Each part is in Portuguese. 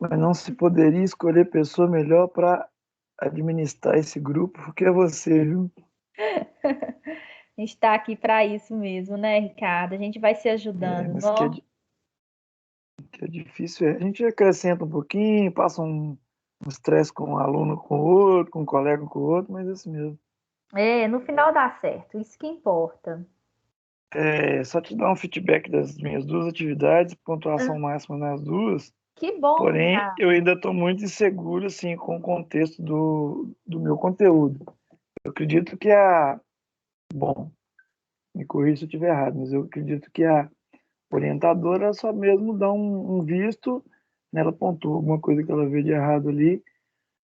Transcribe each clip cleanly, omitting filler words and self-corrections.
Mas não se poderia escolher pessoa melhor para administrar esse grupo do que você, viu? A gente está aqui para isso mesmo, né, Ricardo? A gente vai se É, ajudando, mas ó. que é difícil. A gente acrescenta um pouquinho, passa um estresse com um aluno com o outro, com um colega com o outro, mas é assim mesmo. É, no final dá certo, isso que importa. É, só te dar um feedback das minhas duas atividades, Ah, pontuação máxima nas duas, que bom, porém eu Ricardo. ainda estou muito inseguro assim, com o contexto do meu conteúdo. Eu acredito que bom, me corrija se eu estiver errado, mas eu acredito que a orientadora só mesmo dá um visto, né, ela pontuou alguma coisa que ela vê de errado ali,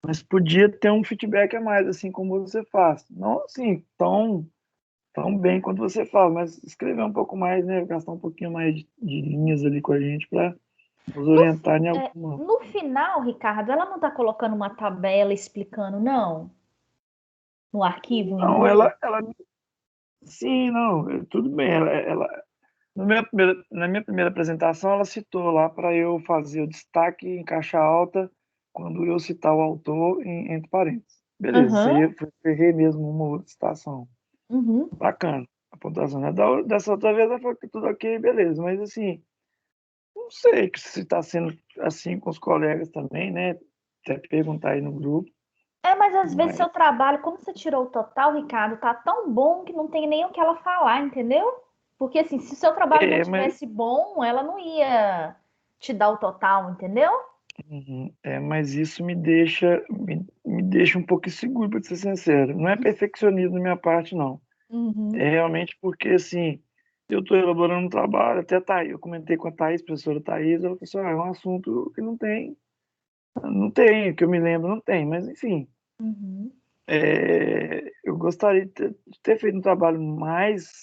mas podia ter um feedback a mais, assim como você faz. Não assim, tão bem quanto você faz, mas escrever um pouco mais, né, gastar um pouquinho mais de linhas ali com a gente para nos No, orientar em é, alguma. no final, Ricardo, ela não está colocando uma tabela explicando, não, no arquivo em Não, inglês? sim, não, tudo bem. Na minha primeira apresentação, ela citou lá para eu fazer o destaque em caixa alta quando eu citar o autor entre parênteses. Beleza, isso aí Aham, eu ferrei mesmo uma outra citação. uhum. Bacana. A pontuação, né? Dessa outra vez ela falou que tudo ok, beleza. Mas assim, não sei se está sendo assim com os colegas também, né? Até perguntar aí no grupo. É, mas às vezes Mas seu trabalho, como você tirou o total, Ricardo, tá tão bom que não tem nem o que ela falar, entendeu? Porque assim, se o seu trabalho não mas tivesse bom, ela não ia te dar o total, entendeu? mas isso me deixa um pouco inseguro, para ser sincero. Não é perfeccionismo da minha parte, não. Uhum. É realmente porque, assim, eu estou elaborando um trabalho, até tá aí, eu comentei com a Thaís, professora Thaís, ela falou assim, é um assunto que não tem, que eu me lembro, não tem, mas enfim, Uhum. eu gostaria de ter feito um trabalho mais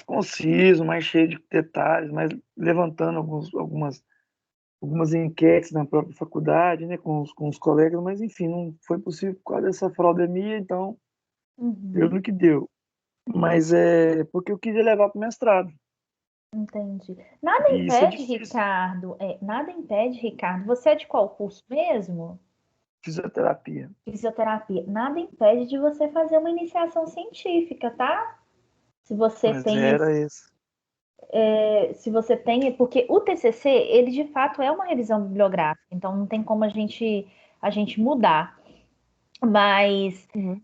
conciso, mais cheio de detalhes, mais levantando algumas enquetes na própria faculdade, né, com os colegas, mas enfim, não foi possível por causa dessa fraudemia, então deu Uhum. no que deu. Mas é porque eu queria levar para o mestrado, Entendi. Nada e isso é impede, difícil. Ricardo. Nada impede, Ricardo. Você é de qual curso mesmo? Fisioterapia. Fisioterapia. Nada impede de você fazer uma iniciação científica, tá? Se você Mas tem era esse, esse. se você tem, porque o TCC, ele de fato é uma revisão bibliográfica, então não tem como a gente mudar. Mas Uhum.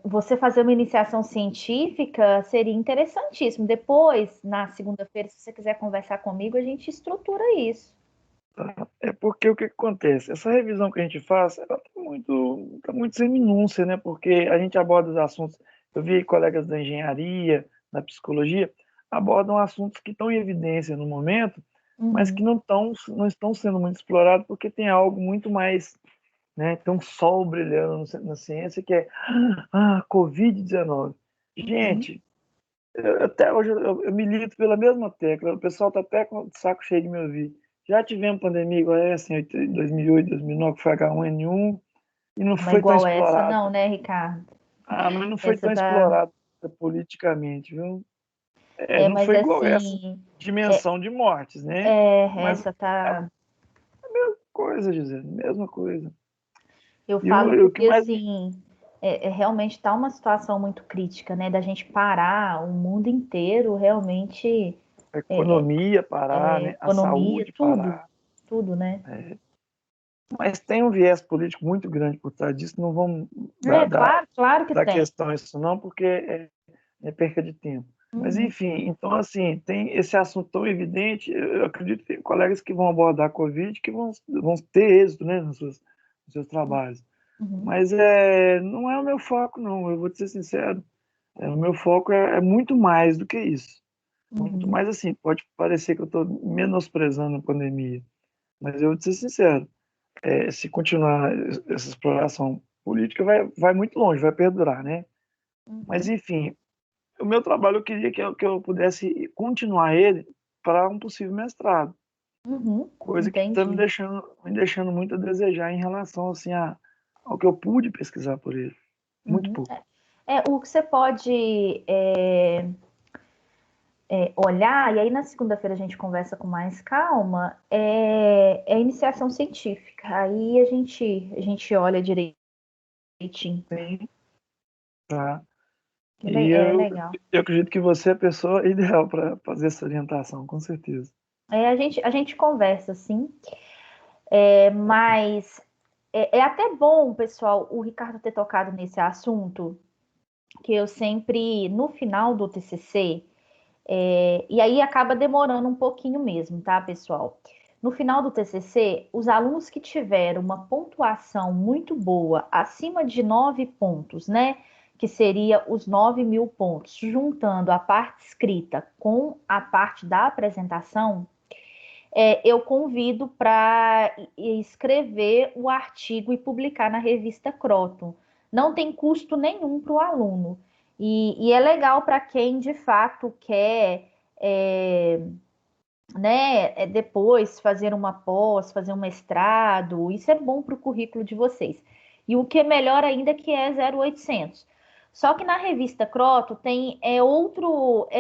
você fazer uma iniciação científica seria interessantíssimo. Depois, na segunda-feira, se você quiser conversar comigo, a gente estrutura isso. Tá? É porque o que que acontece? Essa revisão que a gente faz, ela tá muito sem minúcia, né? Porque a gente aborda os assuntos. Eu vi colegas da engenharia, da psicologia, abordam assuntos que estão em evidência no momento, mas que Uhum. não estão sendo muito explorados porque tem algo muito mais, né? Tem um sol brilhando na ciência que é Covid-19. Uhum. Gente, até hoje eu milito pela mesma tecla. O pessoal está até com o saco cheio de me ouvir. Já tivemos pandemia igual essa em 2008, 2009, que foi H1N1, e não Não é foi tão igual essa, explorado. não, né, Ricardo? Mas não foi Essa tão tá. explorado politicamente, viu? Não Mas foi igual essa assim. É, dimensão de mortes, né? Mas essa é a tá. mesma coisa, Gisele, mesma coisa. Eu E o, falo o que porque mais assim. Realmente tá uma situação muito crítica, né? Da gente parar o mundo inteiro realmente. a é, é, economia parar, né? A Economia, saúde tudo, parar. tudo, né? É, mas tem um viés político muito grande por trás disso. Não vamos dar, dar, Claro, claro que dar tem. questão a isso, não, porque é perca de tempo. Mas, Uhum, enfim, então, assim, tem esse assunto tão evidente, eu acredito que tem colegas que vão abordar a Covid que vão ter êxito, né, nos seus trabalhos. uhum, Mas não é o meu foco, não, eu vou te ser sincero. O meu foco é muito mais do que isso. Muito uhum, mais assim, pode parecer que eu estou menosprezando a pandemia, mas eu vou te ser sincero, se continuar essa exploração política, vai muito longe, vai perdurar, né? Mas, uhum, enfim, o meu trabalho eu queria que eu pudesse continuar ele para um possível mestrado, uhum. coisa que está me Entendi. deixando, me deixando muito a desejar em relação assim, ao que eu pude pesquisar por ele. Muito Uhum. pouco. O que você pode olhar, e aí na segunda-feira a gente conversa com mais calma, é iniciação científica. Aí a gente olha direitinho. Sim, tá. E É legal. eu acredito que você é a pessoa ideal para fazer essa orientação, com certeza. A gente conversa, sim, mas é até bom, pessoal, o Ricardo ter tocado nesse assunto, que eu sempre, no final do TCC, e aí acaba demorando um pouquinho mesmo, tá, pessoal? No final do TCC, os alunos que tiveram uma pontuação muito boa, acima de 9 pontos, né? Que seria os 9.000 pontos, juntando a parte escrita com a parte da apresentação, eu convido para escrever o artigo e publicar na revista Croton. Não tem custo nenhum para o aluno. E é legal para quem de fato quer, né, depois fazer uma pós, fazer um mestrado. Isso é bom para o currículo de vocês. E o que é melhor ainda é que é 0800. Só que na revista Croto tem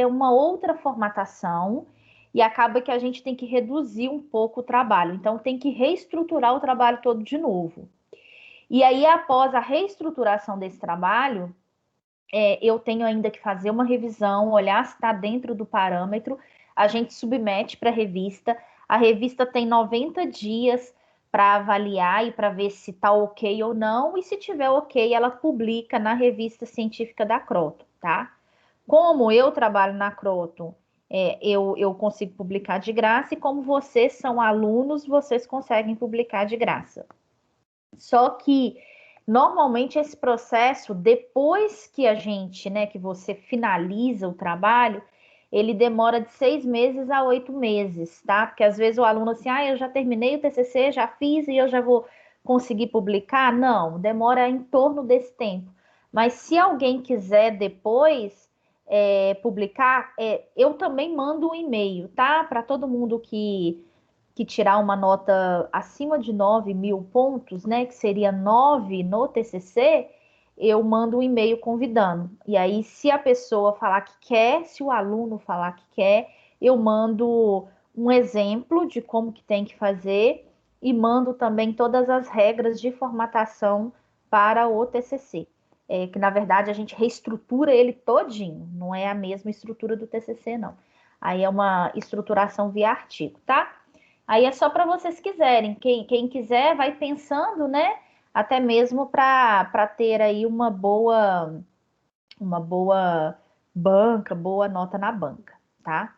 uma outra formatação e acaba que a gente tem que reduzir um pouco o trabalho. Então tem que reestruturar o trabalho todo de novo. E aí, após a reestruturação desse trabalho, eu tenho ainda que fazer uma revisão, olhar se está dentro do parâmetro, a gente submete para a revista tem 90 dias para avaliar e para ver se está ok ou não, e se tiver ok, ela publica na revista científica da Croton, tá? Como eu trabalho na Croton, eu consigo publicar de graça, e como vocês são alunos, vocês conseguem publicar de graça. Só que normalmente esse processo, depois que a gente, né, que você finaliza o trabalho, ele demora de 6 meses a 8 meses, tá? Porque às vezes o aluno assim, eu já terminei o TCC, já fiz e eu já vou conseguir publicar. Não, demora em torno desse tempo. Mas se alguém quiser depois publicar, eu também mando um e-mail, tá? Para todo mundo que tirar uma nota acima de 9.000 pontos, né, que seria 9 no TCC, eu mando um e-mail convidando. E aí, se a pessoa falar que quer, se o aluno falar que quer, eu mando um exemplo de como que tem que fazer e mando também todas as regras de formatação para o TCC. Que na verdade a gente reestrutura ele todinho, não é a mesma estrutura do TCC, não. Aí é uma estruturação via artigo, tá? Aí é só para vocês quiserem. Quem quiser, vai pensando, né? Até mesmo para ter aí uma boa banca, boa nota na banca, tá?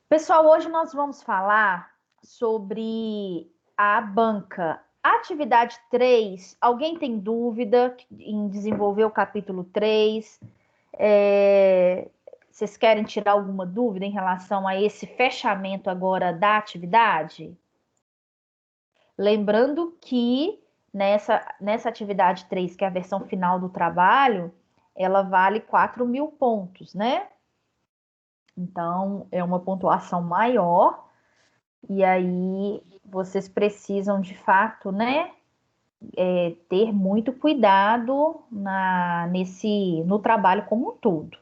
Pessoal, hoje nós vamos falar sobre a banca. Atividade 3. Alguém tem dúvida em desenvolver o capítulo 3? Vocês querem tirar alguma dúvida em relação a esse fechamento agora da atividade? Lembrando que nessa atividade 3, que é a versão final do trabalho, ela vale 4.000 pontos, né? Então, é uma pontuação maior, e aí vocês precisam, de fato, né, ter muito cuidado no trabalho como um todo.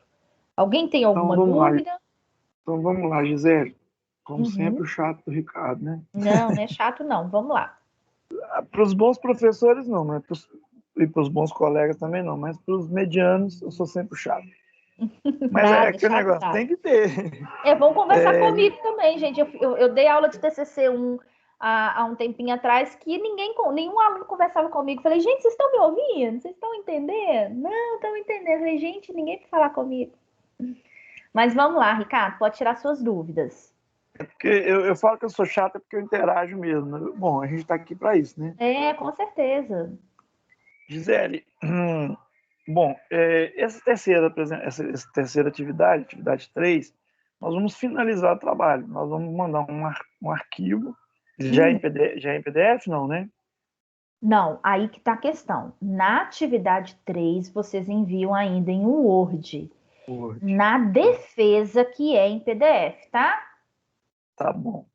Alguém tem Então alguma vamos lá, dúvida? Gisele. Como sempre, Uhum. o chato do Ricardo, né? Não, não é chato, não. Vamos lá. Para os bons professores, não, né? E para os bons colegas também não, mas para os medianos, eu sou sempre chato. Mas é Nada, aquele chato negócio, nada. tem que ter. Vão conversar É, comigo também, gente. Eu dei aula de TCC há um tempinho atrás que nenhum aluno conversava comigo. Falei, gente, vocês estão me ouvindo? Vocês estão entendendo? Não, estão entendendo. Falei, gente, ninguém vai falar comigo. Mas vamos lá, Ricardo, pode tirar suas dúvidas. porque eu falo que eu sou chato é porque eu interajo mesmo, né? Bom, a gente está aqui para isso, né? Com certeza. Gisele, bom, essa terceira atividade 3, nós vamos finalizar o trabalho. Nós vamos mandar um arquivo, Hum, já é em PDF, não, né? não, aí que tá a questão. Na atividade 3, vocês enviam ainda em um Word. Word. Na Tá, defesa, que é em PDF, tá? tá bom.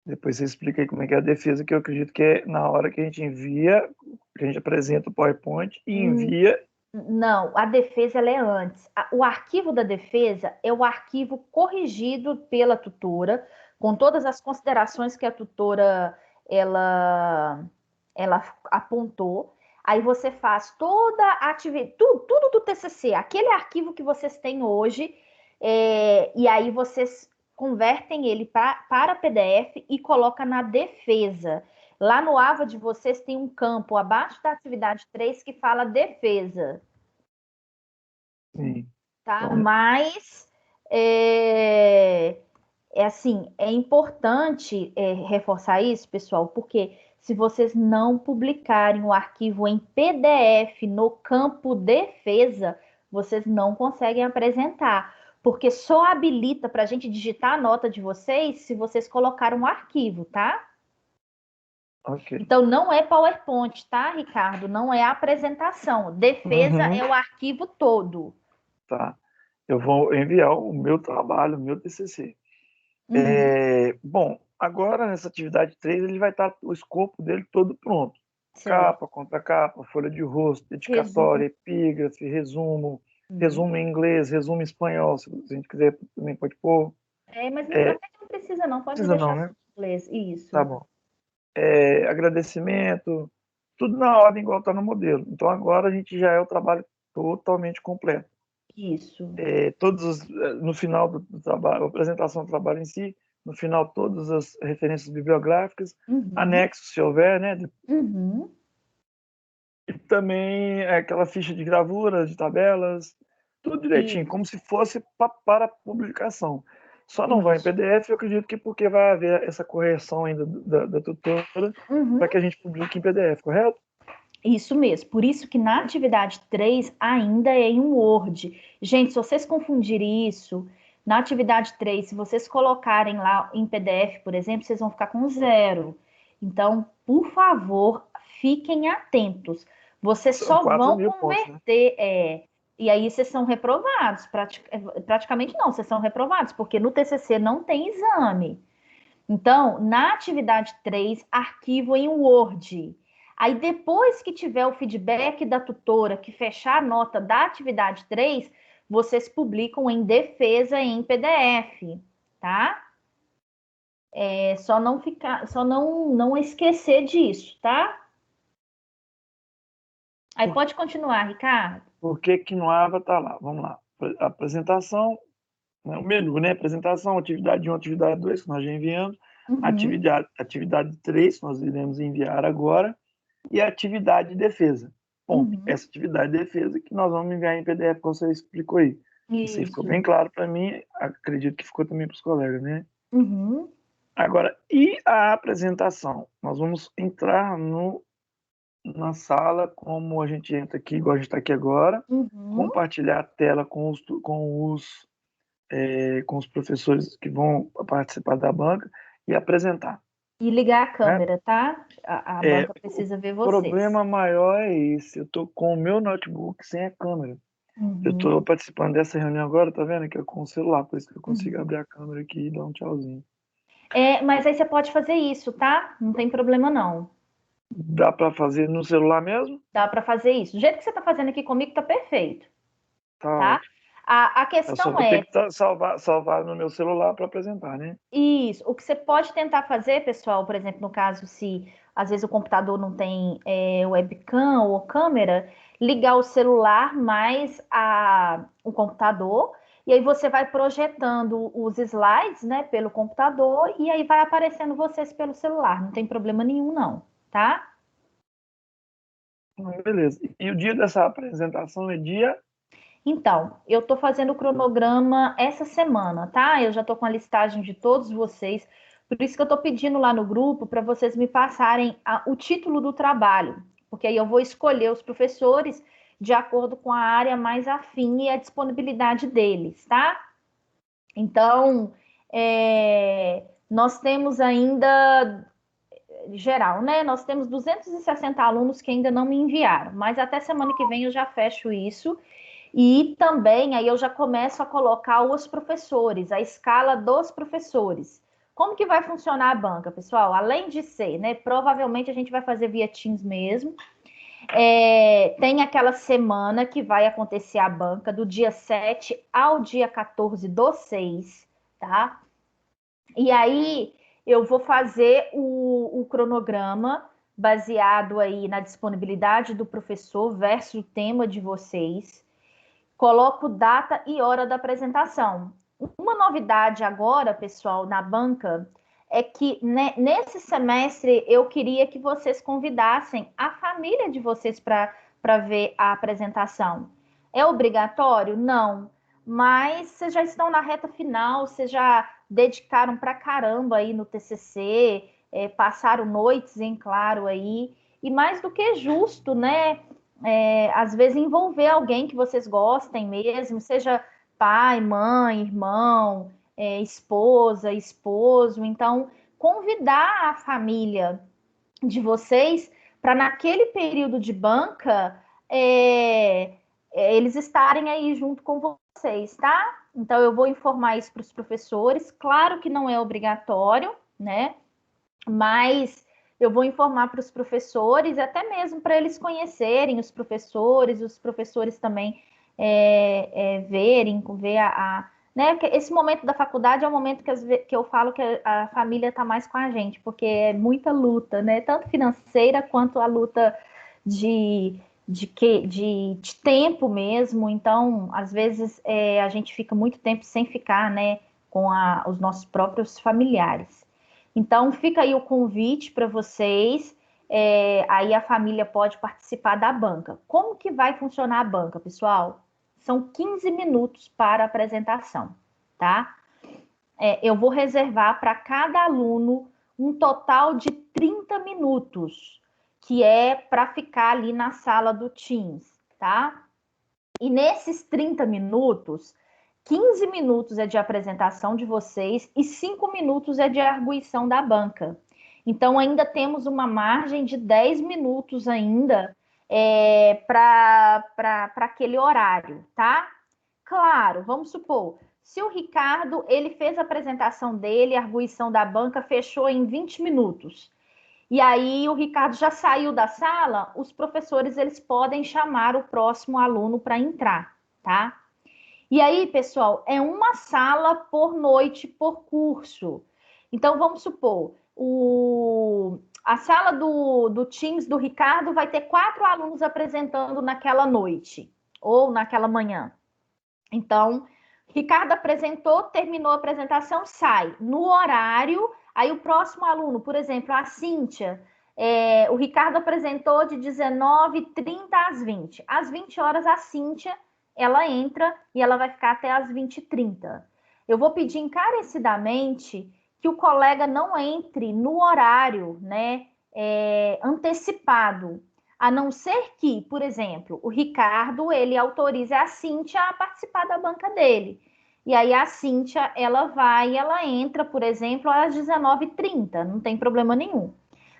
Depois você explica aí como é que é a defesa, que eu acredito que é na hora que a gente envia, que a gente apresenta o PowerPoint e Hum, envia Não, a defesa ela é antes. O arquivo da defesa é o arquivo corrigido pela tutora, com todas as considerações que a tutora ela, ela apontou. Aí você faz toda a atividade, tudo do TCC, aquele arquivo que vocês têm hoje, e aí vocês convertem ele para PDF e coloca na defesa. Lá no AVA de vocês tem um campo abaixo da atividade 3 que fala defesa, Sim. tá? Então, Mas é assim, é importante reforçar isso, pessoal, porque se vocês não publicarem o arquivo em PDF no campo defesa, vocês não conseguem apresentar, porque só habilita para a gente digitar a nota de vocês se vocês colocaram um arquivo, tá? ok. Então, não é PowerPoint, tá, Ricardo? Não é a apresentação. Defesa Uhum, é o arquivo todo. tá. Eu vou enviar o meu trabalho, o meu TCC. Uhum, Bom, agora nessa atividade 3 ele vai estar o escopo dele todo pronto. certo. Capa, contracapa, folha de rosto, Resumo. dedicatória, epígrafe, resumo, resumo em inglês, resumo em espanhol, se a gente quiser também pode pôr. Mas É, até que não precisa, não. Pode precisa não, deixar só né? em inglês. Tá Isso. bom. Agradecimento, tudo na ordem igual está no modelo. Então agora a gente já é o trabalho totalmente completo. Isso. No final do trabalho, a apresentação do trabalho em si, no final todas as referências bibliográficas, Uhum, anexos se houver, né? uhum. E também aquela ficha de gravura, de tabelas, tudo direitinho, como Isso, se fosse para publicação. Só não vai em isso. PDF, eu acredito que porque vai haver essa correção ainda da tutora Uhum. para que a gente publique em PDF, correto? Isso mesmo. Por isso que na atividade 3 ainda é em Word. Gente, se vocês confundirem isso, na atividade 3, se vocês colocarem lá em PDF, por exemplo, vocês vão ficar com zero. Então, por favor, fiquem atentos. Vocês São só 4 vão mil pontos, né? converter, e aí vocês são reprovados. Praticamente não, vocês são reprovados, porque no TCC não tem exame. Então, na atividade 3, arquivo em Word. Aí, depois que tiver o feedback da tutora, que fechar a nota da atividade 3, vocês publicam em defesa em PDF, tá? Só não esquecer disso, tá? Aí Por, pode continuar, Ricardo. por que que no AVA está lá? Vamos lá. Apresentação, né? O menu, né? Apresentação, atividade 1, atividade 2, que nós já enviamos. Uhum, Atividade 3, que nós iremos enviar agora. E a atividade de defesa. Ponto. uhum, Essa atividade de defesa que nós vamos enviar em PDF, como você explicou aí. Isso aí ficou bem isso. claro para mim, acredito que ficou também para os colegas, né? Uhum, Agora, e a apresentação? Nós vamos entrar na sala, como a gente entra aqui, igual a gente está aqui agora, uhum. compartilhar a tela com os professores que vão participar da banca e apresentar, E ligar a né? câmera, tá? A É, banca o precisa ver vocês. problema maior é esse, eu estou com o meu notebook sem a câmera. Eu Uhum, estou participando dessa reunião agora, tá vendo? Que é com o celular, por isso que eu consigo uhum. abrir a câmera aqui e dar um tchauzinho. Mas aí você pode fazer isso, tá? Não tem problema não. Dá para fazer no celular mesmo? Dá para fazer isso. Do jeito que você está fazendo aqui comigo, tá perfeito, Tá tá? ótimo. A Eu só questão vou ter é que salvar no meu celular para apresentar, né? isso. O que você pode tentar fazer, pessoal, por exemplo, no caso se às vezes o computador não tem webcam ou câmera, ligar o celular mais o computador. E aí você vai projetando os slides, né, pelo computador e aí vai aparecendo vocês pelo celular. Não tem problema nenhum, não, tá? Beleza. E o dia dessa apresentação é dia. Então, eu estou fazendo o cronograma essa semana, tá? Eu já estou com a listagem de todos vocês. Por isso que eu estou pedindo lá no grupo para vocês me passarem o título do trabalho, porque aí eu vou escolher os professores de acordo com a área mais afim e a disponibilidade deles, tá? Então, nós temos ainda, geral, né? Nós temos 260 alunos que ainda não me enviaram, mas até semana que vem eu já fecho isso. E também aí eu já começo a colocar os professores, a escala dos professores. Como que vai funcionar a banca, pessoal? Além de ser, né? Provavelmente a gente vai fazer via Teams mesmo. Tem aquela semana que vai acontecer a banca, do dia 7 ao dia 14 do 6, tá? E aí eu vou fazer o cronograma baseado aí na disponibilidade do professor versus o tema de vocês. Coloco data e hora da apresentação. Uma novidade agora, pessoal, na banca, é que nesse semestre eu queria que vocês convidassem a família de vocês para ver a apresentação. É obrigatório? Não. Mas vocês já estão na reta final, vocês já dedicaram para caramba aí no TCC, passaram noites em claro aí, e mais do que justo, né? Às vezes envolver alguém que vocês gostem mesmo, seja pai, mãe, irmão, esposa, esposo. Então, convidar a família de vocês para naquele período de banca eles estarem aí junto com vocês, tá? Então, eu vou informar isso para os professores. Claro que não é obrigatório, né? Mas eu vou informar para os professores, até mesmo para eles conhecerem os professores também verem, ver né? Esse momento da faculdade é o momento que eu falo que a família está mais com a gente, porque é muita luta, né? Tanto financeira quanto a luta de, de tempo mesmo. Então, às vezes, a gente fica muito tempo sem ficar, né, com os nossos próprios familiares. Então, fica aí o convite para vocês. Aí a família pode participar da banca. Como que vai funcionar a banca, pessoal? São 15 minutos para a apresentação, tá? Eu vou reservar para cada aluno um total de 30 minutos, que é para ficar ali na sala do Teams, tá? E nesses 30 minutos, 15 minutos é de apresentação de vocês e 5 minutos é de arguição da banca. Então, ainda temos uma margem de 10 minutos ainda para aquele horário, tá? Claro, vamos supor, se o Ricardo ele fez a apresentação dele, a arguição da banca fechou em 20 minutos. E aí o Ricardo já saiu da sala, os professores eles podem chamar o próximo aluno para entrar, tá? E aí, pessoal, é uma sala por noite por curso. Então, vamos supor, a sala do Teams do Ricardo vai ter 4 alunos apresentando naquela noite ou naquela manhã. Então, Ricardo apresentou, terminou a apresentação, sai. No horário, aí o próximo aluno, por exemplo, a Cíntia, o Ricardo apresentou de 19h30 às 20. Às 20 horas, a Cíntia, ela entra e ela vai ficar até às 20h30. Eu vou pedir encarecidamente que o colega não entre no horário, né, antecipado. A não ser que, por exemplo, o Ricardo, ele autorize a Cíntia a participar da banca dele. E aí a Cíntia, ela entra, por exemplo, às 19h30, não tem problema nenhum.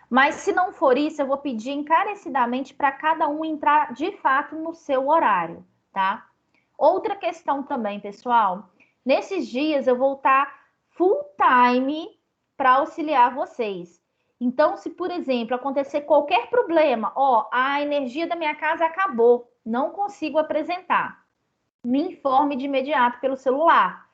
Mas se não for isso, eu vou pedir encarecidamente para cada um entrar de fato no seu horário, tá? Outra questão também, pessoal, nesses dias eu vou estar full time para auxiliar vocês. Então, se, por exemplo, acontecer qualquer problema, a energia da minha casa acabou, não consigo apresentar, me informe de imediato pelo celular.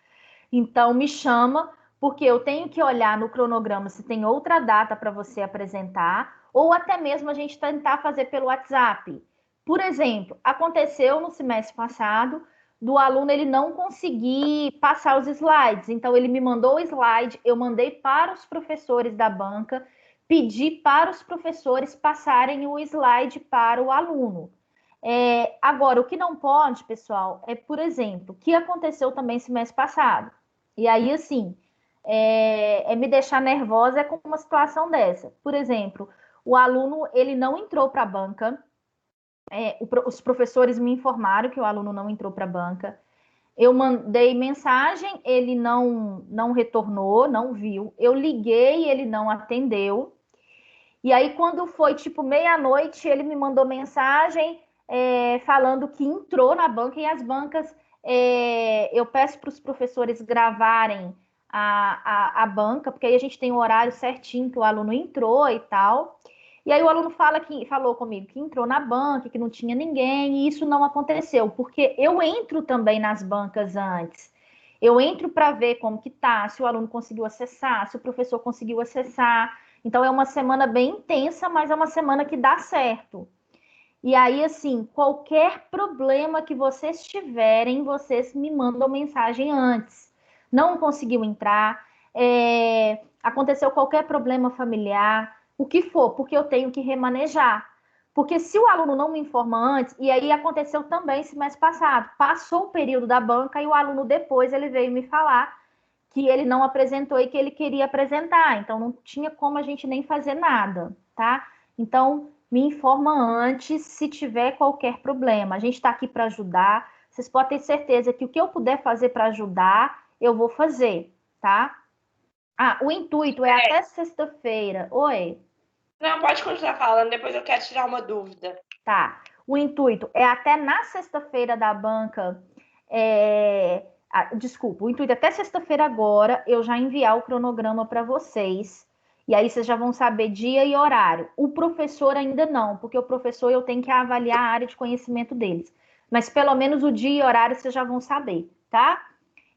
Então, me chama, porque eu tenho que olhar no cronograma se tem outra data para você apresentar, ou até mesmo a gente tentar fazer pelo WhatsApp. Por exemplo, aconteceu no semestre passado do aluno ele não conseguir passar os slides. Então, ele me mandou o slide, eu mandei para os professores da banca, pedi para os professores passarem o slide para o aluno. Agora, o que não pode, pessoal, por exemplo, o que aconteceu também semestre passado. E aí, assim, me deixar nervosa com uma situação dessa. Por exemplo, o aluno, ele não entrou para a banca, os professores me informaram que o aluno não entrou para a banca, eu mandei mensagem, ele não retornou, não viu, eu liguei, ele não atendeu, e aí quando foi tipo meia-noite, ele me mandou mensagem falando que entrou na banca, e as bancas, eu peço para os professores gravarem a banca, porque aí a gente tem o horário certinho que o aluno entrou e tal. E aí o aluno falou comigo que entrou na banca, que não tinha ninguém, e isso não aconteceu, porque eu entro também nas bancas antes. Eu entro para ver como que tá, se o aluno conseguiu acessar, se o professor conseguiu acessar. Então é uma semana bem intensa, mas é uma semana que dá certo. E aí, assim, qualquer problema que vocês tiverem, vocês me mandam mensagem antes. Não conseguiu entrar, aconteceu qualquer problema familiar, o que for, porque eu tenho que remanejar. Porque se o aluno não me informa antes, e aí aconteceu também esse mês passado, passou o período da banca e o aluno depois ele veio me falar que ele não apresentou e que ele queria apresentar. Então não tinha como a gente nem fazer nada, tá? Então me informa antes se tiver qualquer problema. A gente está aqui para ajudar. Vocês podem ter certeza que o que eu puder fazer para ajudar, eu vou fazer, tá? Ah, o intuito é até sexta-feira. Oi? Não, pode continuar falando, depois eu quero tirar uma dúvida. Tá. O intuito é até na sexta-feira da banca. Desculpa, o intuito é até sexta-feira agora eu já enviar o cronograma para vocês. E aí vocês já vão saber dia e horário. O professor ainda não, porque o professor eu tenho que avaliar a área de conhecimento deles. Mas pelo menos o dia e horário vocês já vão saber, tá?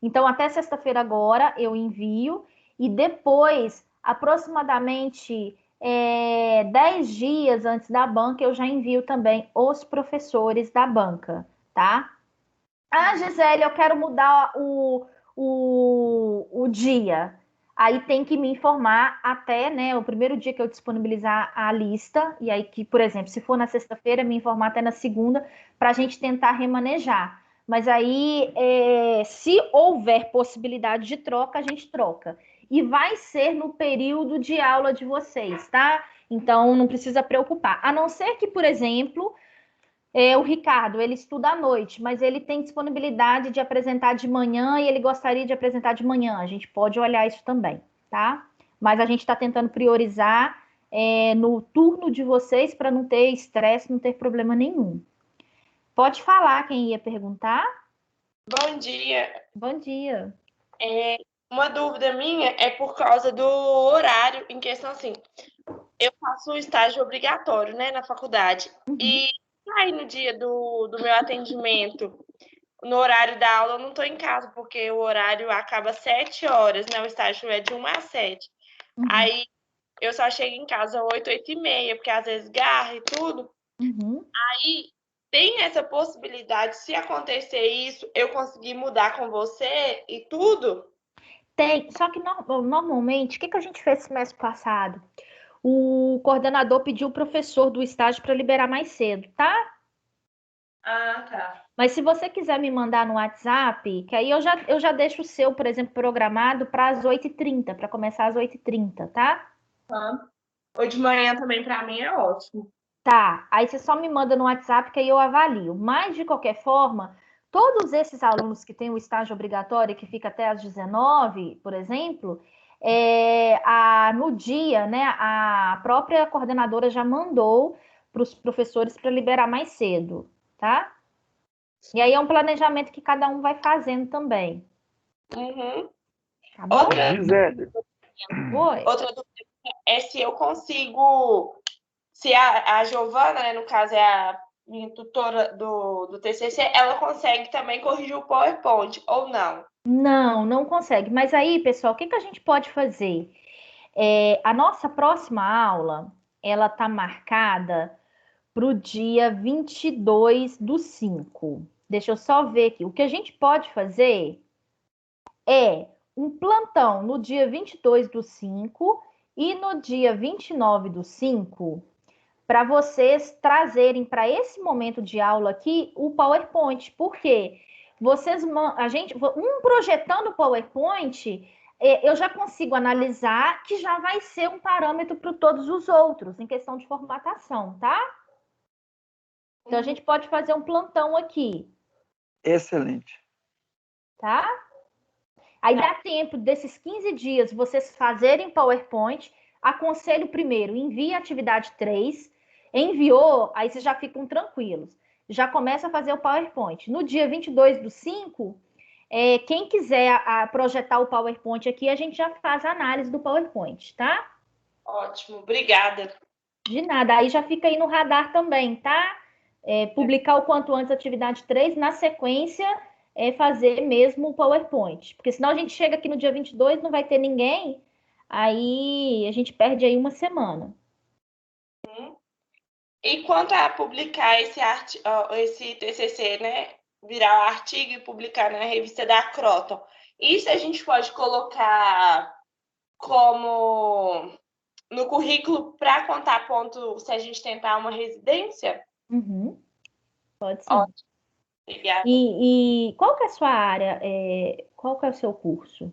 Então, até sexta-feira agora eu envio. E depois, aproximadamente 10 dias antes da banca, eu já envio também os professores da banca, tá? Ah, Gisele, eu quero mudar o dia. Aí tem que me informar até, né, o primeiro dia que eu disponibilizar a lista, e aí que, por exemplo, se for na sexta-feira, me informar até na segunda, para a gente tentar remanejar. Mas aí, se houver possibilidade de troca, a gente troca. E vai ser no período de aula de vocês, tá? Então, não precisa preocupar. A não ser que, por exemplo, o Ricardo, ele estuda à noite, mas ele tem disponibilidade de apresentar de manhã e ele gostaria de apresentar de manhã. A gente pode olhar isso também, tá? Mas a gente está tentando priorizar no turno de vocês para não ter estresse, não ter problema nenhum. Pode falar quem ia perguntar? Bom dia. Bom dia. Uma dúvida minha é por causa do horário, em questão assim, eu faço o estágio obrigatório, né, na faculdade. Uhum. E aí no dia do meu atendimento, no horário da aula, eu não estou em casa, porque o horário acaba às 7 horas, né? O estágio é de 1 às 7. Uhum. Aí eu só chego em casa às 8, 8 e meia, porque às vezes garra e tudo. Uhum. Aí tem essa possibilidade, se acontecer isso, eu conseguir mudar com você e tudo? Tem, só que normalmente, o que a gente fez esse mês passado? O coordenador pediu o professor do estágio para liberar mais cedo, tá? Ah, tá. Mas se você quiser me mandar no WhatsApp, que aí eu já deixo o seu, por exemplo, programado para as 8h30, para começar às 8h30, tá? Ou de manhã também, para mim, é ótimo. Tá, aí você só me manda no WhatsApp que aí eu avalio. Mas, de qualquer forma, todos esses alunos que têm o estágio obrigatório, que fica até às 19, por exemplo, no dia, né, a própria coordenadora já mandou para os professores para liberar mais cedo, tá? E aí é um planejamento que cada um vai fazendo também. Uhum. Tá bom? Gisele, Oi. Outra dúvida é se eu consigo, se a Giovana, né, no caso é a minha tutora do TCC, ela consegue também corrigir o PowerPoint ou não? Não, não consegue. Mas aí, pessoal, o que a gente pode fazer? A nossa próxima aula, ela tá marcada para o dia 22/5. Deixa eu só ver aqui. O que a gente pode fazer é um plantão no dia 22/5 e no dia 29/5 para vocês trazerem para esse momento de aula aqui o PowerPoint. Por quê? Projetando o PowerPoint, eu já consigo analisar que já vai ser um parâmetro para todos os outros em questão de formatação, tá? Então a gente pode fazer um plantão aqui, excelente. tá? Aí dá tempo desses 15 dias vocês fazerem PowerPoint. Aconselho primeiro, envie a atividade 3. Enviou, aí vocês já ficam tranquilos. Já começa a fazer o PowerPoint. No dia 22/5, quem quiser projetar o PowerPoint aqui, a gente já faz a análise do PowerPoint, tá? Ótimo, obrigada. De nada. Aí já fica aí no radar também, tá? Publicar o quanto antes a atividade 3, na sequência, fazer mesmo o PowerPoint. Porque senão a gente chega aqui no dia 22, não vai ter ninguém, aí a gente perde aí uma semana. E quanto a publicar esse TCC, né? Virar o artigo e publicar na revista da Croton. Isso a gente pode colocar como no currículo para contar ponto se a gente tentar uma residência? Uhum. Pode sim. Ótimo, obrigada. E qual que é a sua área? Qual que é o seu curso?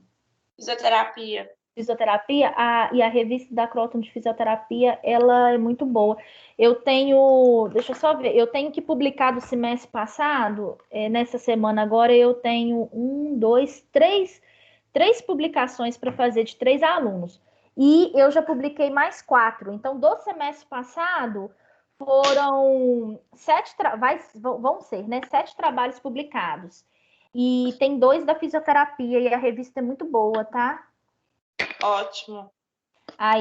Fisioterapia. Fisioterapia, e a revista da Croton de Fisioterapia, ela é muito boa. Eu tenho, deixa eu só ver, eu tenho que publicar do semestre passado, nessa semana agora eu tenho três publicações para fazer de 3 alunos. E eu já publiquei mais 4. Então, do semestre passado, foram 7, vão ser, né? 7 trabalhos publicados. E tem 2 da fisioterapia, e a revista é muito boa, tá? Ótimo.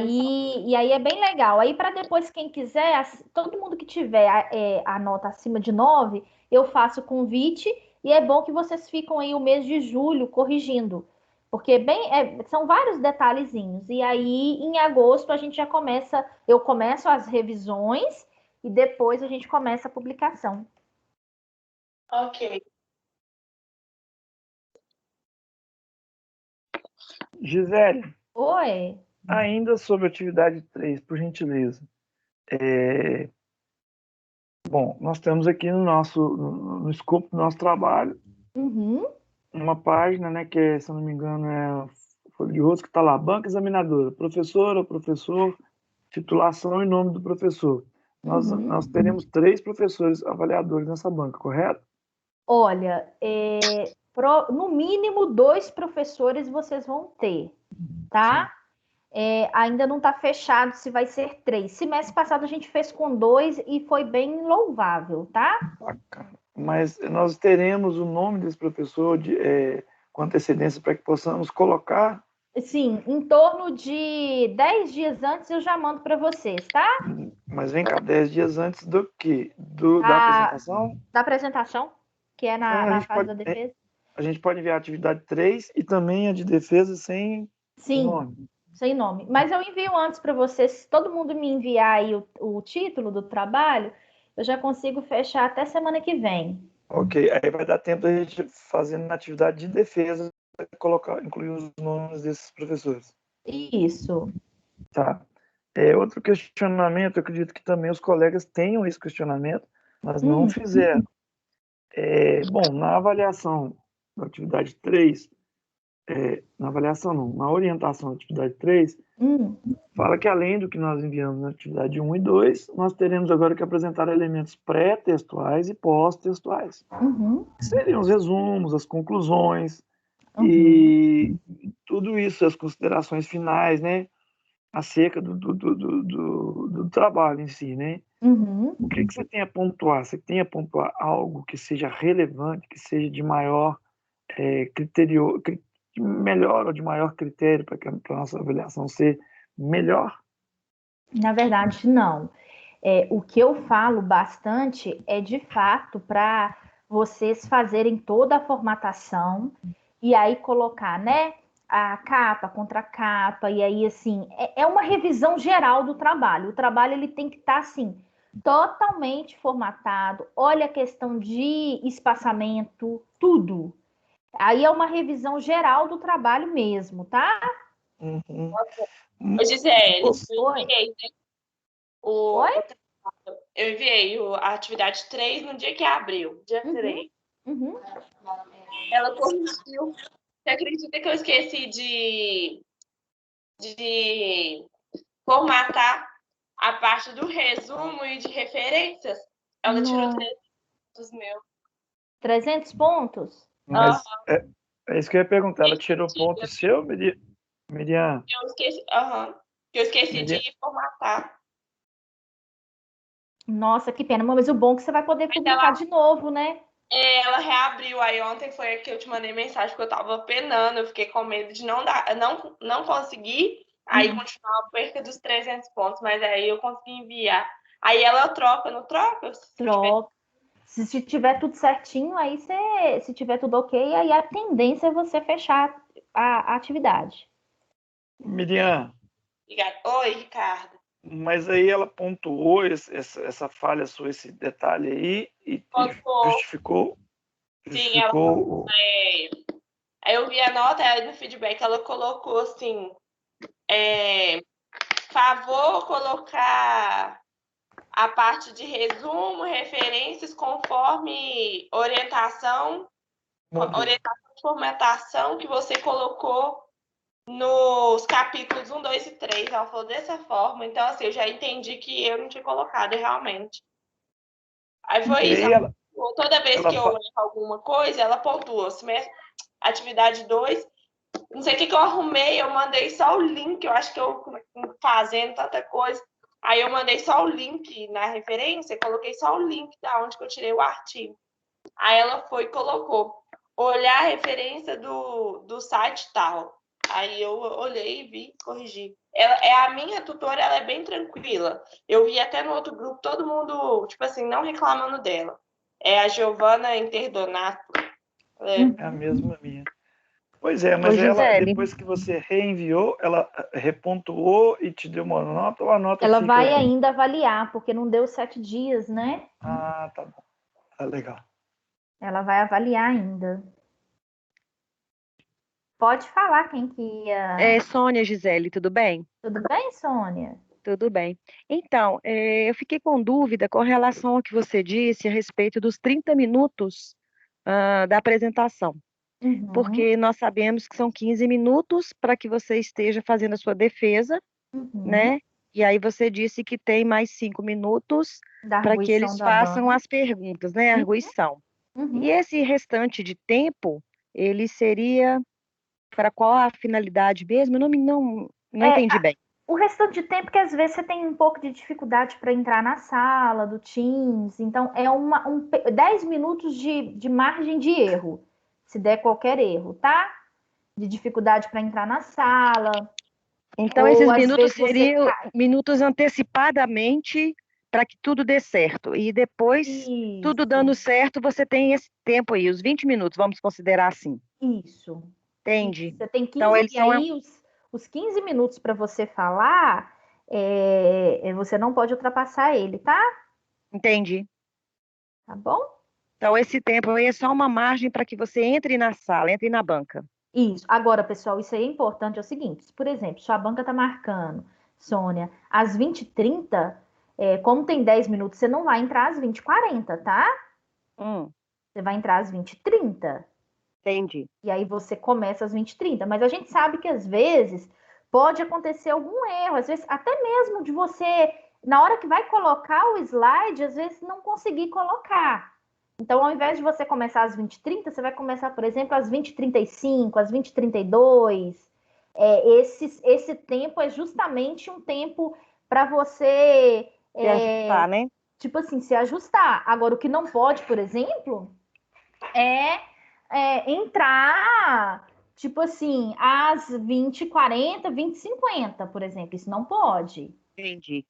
E aí é bem legal. Aí, para depois, quem quiser, todo mundo que tiver a nota acima de 9, eu faço o convite. E é bom que vocês ficam aí o mês de julho corrigindo. Porque são vários detalhezinhos. E aí, em agosto, a gente já começa. Eu começo as revisões e depois a gente começa a publicação. Ok. Gisele, Oi. ainda sobre a atividade 3, por gentileza. Bom, nós temos aqui no escopo do nosso trabalho Uhum. uma página, né, que se eu não me engano é folha de rosto, que está lá, banca examinadora, professora ou professor, titulação e nome do professor. Nós teremos 3 professores avaliadores nessa banca, correto? Olha, no mínimo 2 professores vocês vão ter, tá? Ainda não está fechado se vai ser 3. Semestre passado a gente fez com 2 e foi bem louvável, tá? Bacana. Mas nós teremos o nome desse professor com antecedência para que possamos colocar. Sim, em torno de 10 dias antes eu já mando para vocês, tá? Mas vem cá, 10 dias antes do quê? Da Da, apresentação? da apresentação, que é Então, na fase da defesa. a gente pode enviar a atividade 3 e também a de defesa sem Sim, nome. sem nome. Mas eu envio antes para vocês. Se todo mundo me enviar aí o título do trabalho, eu já consigo fechar até semana que vem. Ok, aí vai dar tempo da gente fazer na atividade de defesa, incluir os nomes desses professores. Isso. Tá. Outro questionamento, eu acredito que também os colegas tenham esse questionamento, mas não fizeram. Bom, na avaliação da atividade 3, na avaliação não, na orientação da atividade 3, fala que além do que nós enviamos na atividade 1 e 2, nós teremos agora que apresentar elementos pré-textuais e pós-textuais. Seriam os resumos, as conclusões e tudo isso, as considerações finais, né? Acerca do trabalho em si, né? O que você tem a pontuar? Você tem a pontuar algo que seja relevante, que seja de maior de melhor ou de maior critério para a nossa avaliação ser melhor? Na verdade, não. O que eu falo bastante é de fato para vocês fazerem toda a formatação e aí colocar, né, a capa contra a capa, e aí assim, é uma revisão geral do trabalho. O trabalho ele tem que estar assim, totalmente formatado. Olha a questão de espaçamento, tudo. Aí é uma revisão geral do trabalho mesmo, tá? Uhum. Ô, Gisele, Oi? Oi? Eu enviei a atividade 3 no dia que abriu, dia 3. Ela corrigiu. Você acredita que eu esqueci de formatar a parte do resumo e de referências? Ela tirou 300 meus. 300 pontos? Mas é isso que eu ia perguntar. Ela tirou ponto seu, Miriam? Eu esqueci de formatar. Nossa, que pena. Mas o bom é que você vai poder publicar de novo, né? Ela reabriu. Aí ontem foi que eu te mandei mensagem, porque eu tava penando. Eu fiquei com medo de não conseguir Aí continua a perca dos 300 pontos, mas aí eu consegui enviar. Aí ela troca, não troca? Troca. Se tiver tudo certinho, aí se tiver tudo ok, aí a tendência é você fechar a atividade. Miriam, Obrigada. Oi, Ricardo. mas aí ela pontuou essa falha sua, esse detalhe aí, e Pontuou. justificou. Sim, ela aí eu vi a nota aí no feedback, ela colocou assim, favor colocar a parte de resumo, referências conforme orientação de formatação que você colocou nos capítulos 1, 2 e 3. Ela falou dessa forma, então assim, eu já entendi que eu não tinha colocado realmente. Aí foi isso. Toda vez que eu erro alguma coisa, ela pontua. Atividade 2, não sei o que eu arrumei, eu mandei só o link, eu acho que eu fazendo tanta coisa. Aí eu mandei só o link na referência, coloquei só o link da onde que eu tirei o artigo. Aí ela foi e colocou, olhar a referência do site tal. Aí eu olhei e vi, corrigi. Ela é a minha tutora, ela é bem tranquila. Eu vi até no outro grupo todo mundo, tipo assim, não reclamando dela. É a Giovana Interdonato. É a mesma minha. Pois é, mas ela, depois que você reenviou, ela repontuou e te deu uma nota, ou a nota Ela fica... vai ainda avaliar, porque não deu 7 dias, né? Ah, tá bom. Tá legal. Ela vai avaliar ainda. Pode falar quem que ia. É Sônia, Gisele, tudo bem? Tudo bem, Sônia? Tudo bem. Então, eu fiquei com dúvida com relação ao que você disse a respeito dos 30 minutos da apresentação, porque nós sabemos que são 15 minutos para que você esteja fazendo a sua defesa, né? E aí você disse que tem mais 5 minutos para que eles façam as perguntas, né? A arguição. E esse restante de tempo, ele seria para qual a finalidade mesmo? Eu não entendi bem. O restante de tempo que às vezes você tem um pouco de dificuldade para entrar na sala do Teams, então é 10 minutos de margem de erro, se der qualquer erro, tá? De dificuldade para entrar na sala. Então, esses minutos seriam minutos antecipadamente para que tudo dê certo. E depois, tudo dando certo, você tem esse tempo aí, os 20 minutos, vamos considerar assim. Isso. Entendi. Você tem 15, então, eles são... aí os 15 minutos para você falar, você não pode ultrapassar ele, tá? Entendi. Tá bom? Então, esse tempo aí é só uma margem para que você entre na sala, entre na banca. Isso. Agora, pessoal, isso aí é importante, é o seguinte, por exemplo, sua banca tá marcando, Sônia, às 20h30, como tem 10 minutos, você não vai entrar às 20h40, tá? Você vai entrar às 20h30. Entendi. E aí você começa às 20h30. Mas a gente sabe que às vezes pode acontecer algum erro, às vezes até mesmo de você, na hora que vai colocar o slide, às vezes não conseguir colocar. Então, ao invés de você começar às 20h30, você vai começar, por exemplo, às 20h35, às 20h32. Esse tempo é justamente um tempo para você... Se ajustar, né? Tipo assim, se ajustar. Agora, o que não pode, por exemplo, entrar, tipo assim, às 20h40, 20h50, por exemplo. Isso não pode. Entendi.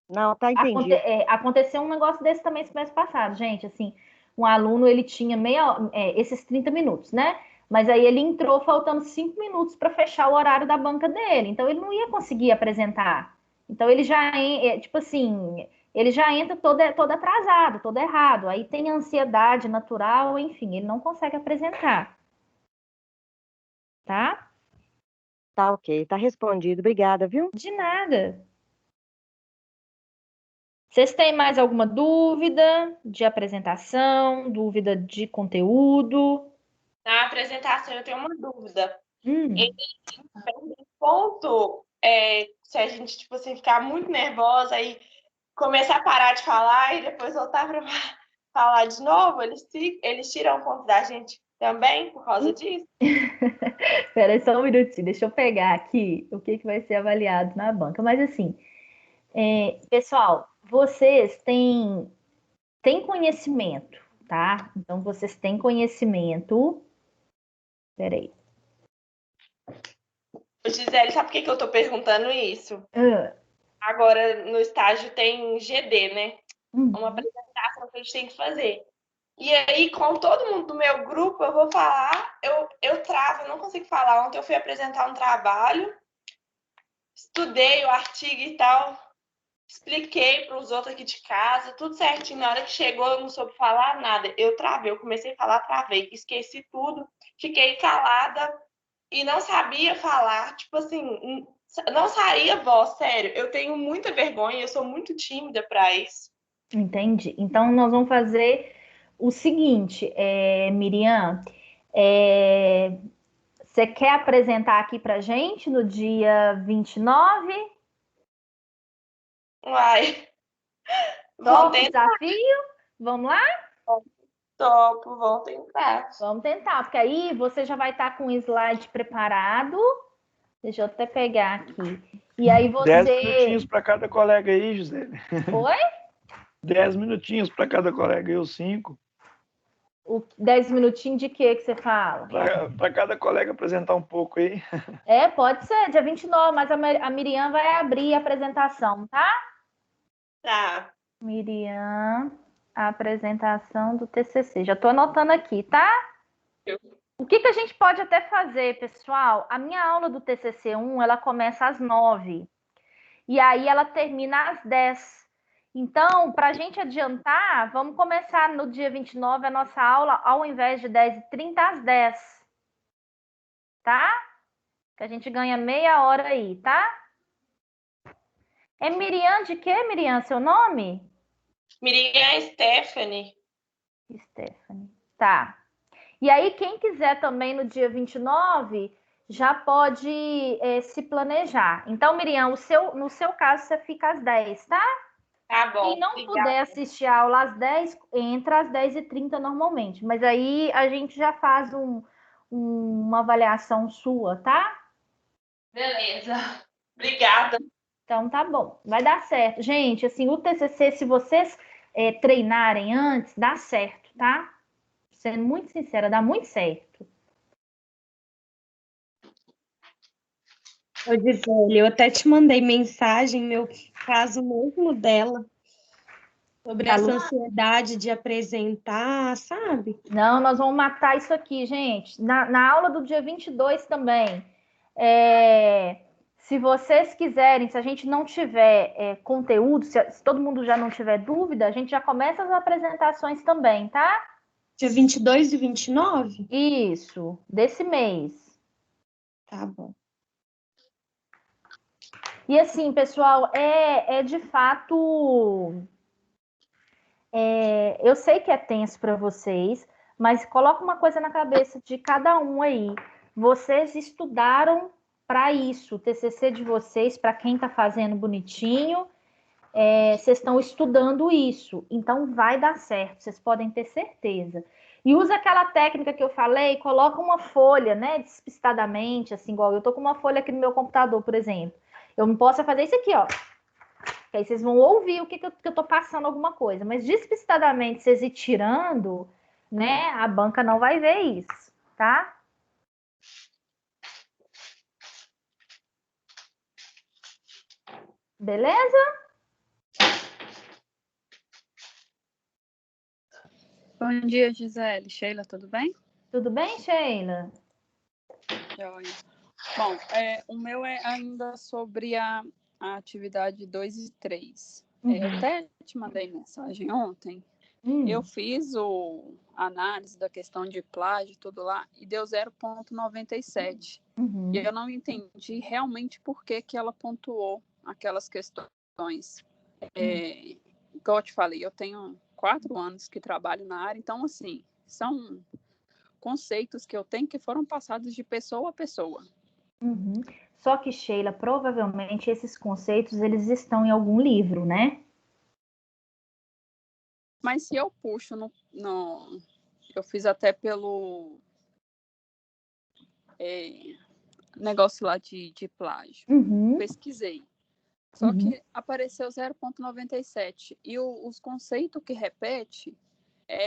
Não, tá entendido. Aconteceu um negócio desse também esse mês passado, gente. Assim, um aluno, ele tinha esses 30 minutos, né? Mas aí ele entrou faltando 5 minutos para fechar o horário da banca dele. Então, ele não ia conseguir apresentar. Então, ele já, tipo assim, ele já entra todo atrasado, todo errado. Aí tem ansiedade natural, enfim, ele não consegue apresentar. Tá? Tá ok, tá respondido. Obrigada, viu? De nada. Vocês têm mais alguma dúvida de apresentação, dúvida de conteúdo? Na apresentação, eu tenho uma dúvida. Em ponto, se a gente, tipo assim, ficar muito nervosa e começar a parar de falar e depois voltar para falar de novo, eles tiram um ponto da gente também por causa disso? Espera aí só um minutinho, deixa eu pegar aqui o que vai ser avaliado na banca. Mas assim, pessoal, vocês têm conhecimento, tá? Então, vocês têm conhecimento. Espera aí. Gisele, sabe por que eu tô perguntando isso? Agora, no estágio tem GD, né? Uma apresentação que a gente tem que fazer. E aí, com todo mundo do meu grupo, eu vou falar, eu travo, eu não consigo falar. Ontem eu fui apresentar um trabalho, estudei o artigo e tal, expliquei para os outros aqui de casa, tudo certinho. Na hora que chegou, eu não soube falar nada. Eu travei, eu comecei a falar, travei, esqueci tudo, fiquei calada e não sabia falar. Tipo assim, não saía voz, sério. Eu tenho muita vergonha, eu sou muito tímida para isso. Entendi. Então, nós vamos fazer o seguinte, Miriam, você quer apresentar aqui pra gente no dia 29? Uai, Top desafio? Vamos lá? Topo, vamos tentar. Vamos tentar, porque aí você já vai estar com o slide preparado. Deixa eu até pegar aqui. E aí 10 minutinhos para cada colega aí, Gisele. Oi? 10 minutinhos para cada colega, eu 5. 10 minutinhos de quê que você fala? Para cada colega apresentar um pouco aí. Pode ser, dia 29, mas a Miriam vai abrir a apresentação, tá? Tá. Miriam, a apresentação do TCC. Já estou anotando aqui, tá? O que a gente pode até fazer, pessoal? A minha aula do TCC1, ela começa às 9. E aí ela termina às 10. Então, para a gente adiantar, vamos começar no dia 29 a nossa aula, ao invés de 10h30, às 10. Tá? Que a gente ganha meia hora aí, tá? É Miriam de quê, Miriam? Seu nome? Miriam Stephanie. Stephanie. Tá. E aí, quem quiser também no dia 29, já pode se planejar. Então, Miriam, no seu caso, você fica às 10, tá? Tá bom. Quem não puder assistir a aula às 10, entra às 10h30 normalmente. Mas aí a gente já faz uma avaliação sua, tá? Beleza. Obrigada. Então tá bom, vai dar certo. Gente, assim, o TCC, se vocês treinarem antes, dá certo, tá? Sendo muito sincera, dá muito certo. Ô, Gisele, eu até te mandei mensagem, meu caso mesmo dela, sobre essa ansiedade de apresentar, sabe? Não, nós vamos matar isso aqui, gente. Na aula do dia 22 também. Se vocês quiserem, se a gente não tiver conteúdo, se todo mundo já não tiver dúvida, a gente já começa as apresentações também, tá? Dia 22 e 29? Isso, desse mês. Tá bom. E assim, pessoal, de fato... eu sei que é tenso para vocês, mas coloca uma coisa na cabeça de cada um aí. Vocês estudaram para isso, o TCC de vocês, para quem está fazendo bonitinho, vocês estão estudando isso, então vai dar certo, vocês podem ter certeza. E usa aquela técnica que eu falei, coloca uma folha, né, despistadamente, assim, igual eu tô com uma folha aqui no meu computador, por exemplo. Eu não posso fazer isso aqui, ó. Que aí vocês vão ouvir o que eu tô passando alguma coisa, mas despistadamente vocês ir tirando, né, a banca não vai ver isso, tá? Beleza? Bom dia, Gisele. Sheila, tudo bem? Tudo bem, Sheila? Joia. Bom, o meu é ainda sobre a atividade 2 e 3. Eu até te mandei mensagem ontem. Eu fiz a análise da questão de plágio, tudo lá, e deu 0,97. E eu não entendi realmente por que ela pontuou aquelas questões. Igual eu te falei, eu tenho 4 anos que trabalho na área, então, assim, são conceitos que eu tenho que foram passados de pessoa a pessoa. Só que, Sheila, provavelmente esses conceitos, eles estão em algum livro, né? Mas se eu puxo eu fiz até pelo negócio lá de plágio. Pesquisei. Só que apareceu 0,97. E os conceitos que repete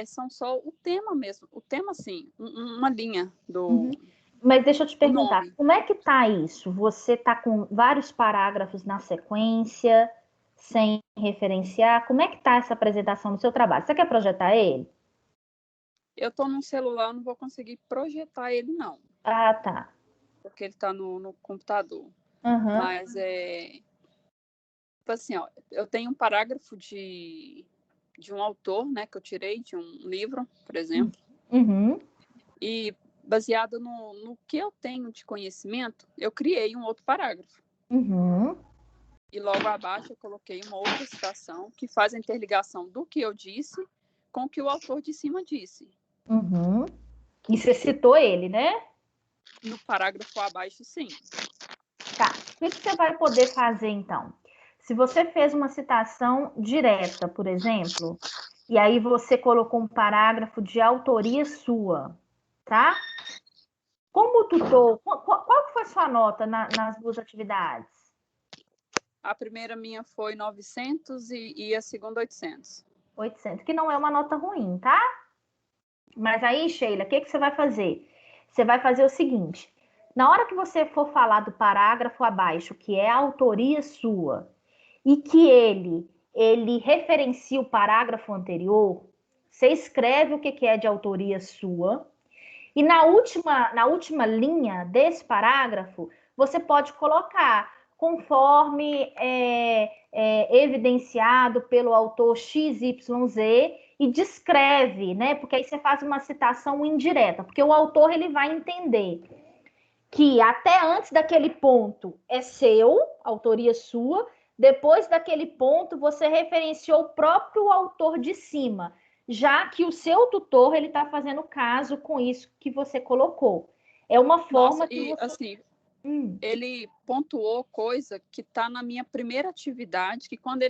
são só o tema mesmo. O tema, sim, uma linha do... Mas deixa eu te perguntar, nome. como é que tá isso? Você tá com vários parágrafos na sequência, sem referenciar? Como é que tá essa apresentação do seu trabalho? Você quer projetar ele? Eu estou no celular, não vou conseguir projetar ele, não. Ah, tá. Porque ele está no computador. Uhum. Mas tipo assim, ó, eu tenho um parágrafo de um autor, né, que eu tirei de um livro, por exemplo. Uhum. E baseado no que eu tenho de conhecimento, eu criei um outro parágrafo. Uhum. E logo abaixo eu coloquei uma outra citação que faz a interligação do que eu disse com o que o autor de cima disse. Uhum. E você citou ele, né? No parágrafo abaixo, sim. Tá. O que você vai poder fazer, então? Se você fez uma citação direta, por exemplo, e aí você colocou um parágrafo de autoria sua, tá? Como tutor, qual foi a sua nota nas duas atividades? A primeira minha foi 900 e a segunda 800. 800, que não é uma nota ruim, tá? Mas aí, Sheila, o que você vai fazer? Você vai fazer o seguinte: na hora que você for falar do parágrafo abaixo, que é a autoria sua, e que ele referencia o parágrafo anterior, você escreve o que é de autoria sua, e na última linha desse parágrafo, você pode colocar conforme evidenciado pelo autor XYZ e descreve, né? Porque aí você faz uma citação indireta, porque o autor ele vai entender que até antes daquele ponto é seu, autoria sua, depois daquele ponto você referenciou o próprio autor de cima, já que o seu tutor ele está fazendo caso com isso que você colocou. É uma forma Nossa, que e você... assim, ele pontuou coisa que está na minha primeira atividade, que quando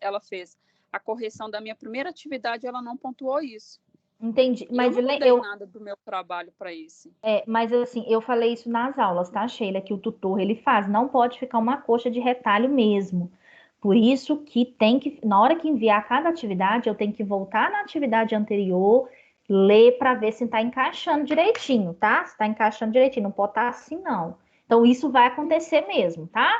ela fez a correção da minha primeira atividade, ela não pontuou isso. Entendi. Mas eu não mudei nada do meu trabalho para esse. Mas assim, eu falei isso nas aulas, tá, Sheila? Que o tutor ele faz, não pode ficar uma coxa de retalho mesmo. Por isso que tem que, na hora que enviar cada atividade, eu tenho que voltar na atividade anterior, ler para ver se está encaixando direitinho, tá? Se está encaixando direitinho, não pode estar assim, não. Então, isso vai acontecer mesmo, tá?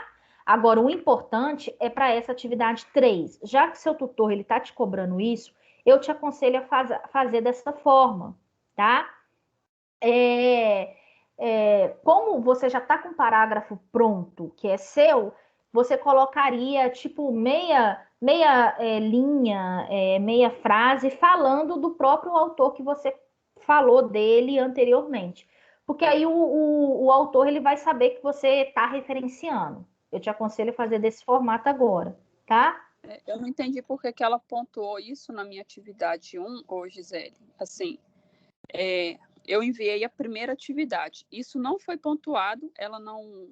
Agora, o importante é para essa atividade 3. Já que seu tutor ele está te cobrando isso, eu te aconselho a fazer dessa forma, tá? Como você já está com o parágrafo pronto, que é seu, você colocaria tipo meia linha, meia frase falando do próprio autor que você falou dele anteriormente. Porque aí o autor ele vai saber que você está referenciando. Eu te aconselho a fazer desse formato agora, tá? Eu não entendi por que ela pontuou isso na minha atividade 1, Gisele. Assim, eu enviei a primeira atividade. Isso não foi pontuado, ela não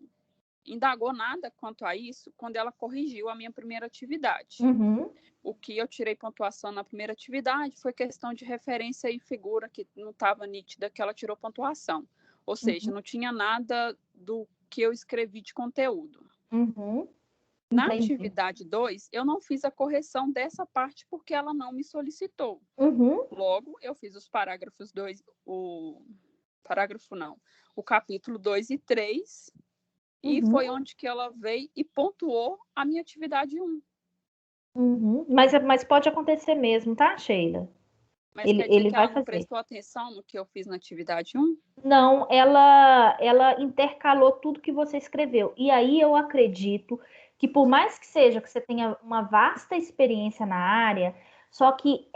indagou nada quanto a isso quando ela corrigiu a minha primeira atividade. Uhum. O que eu tirei pontuação na primeira atividade foi questão de referência e figura que não estava nítida, que ela tirou pontuação. Ou seja, não tinha nada do que eu escrevi de conteúdo. Uhum. Na Entendi. atividade 2, eu não fiz a correção dessa parte porque ela não me solicitou. Uhum. Logo, eu fiz os parágrafos 2, o capítulo 2 e 3, e foi onde que ela veio e pontuou a minha atividade 1. Uhum. Mas pode acontecer mesmo, tá, Sheila? Mas quer dizer Ele que vai ela não fazer. prestou atenção no que eu fiz na atividade 1? Não, ela intercalou tudo que você escreveu. E aí eu acredito que por mais que seja que você tenha uma vasta experiência na área, só que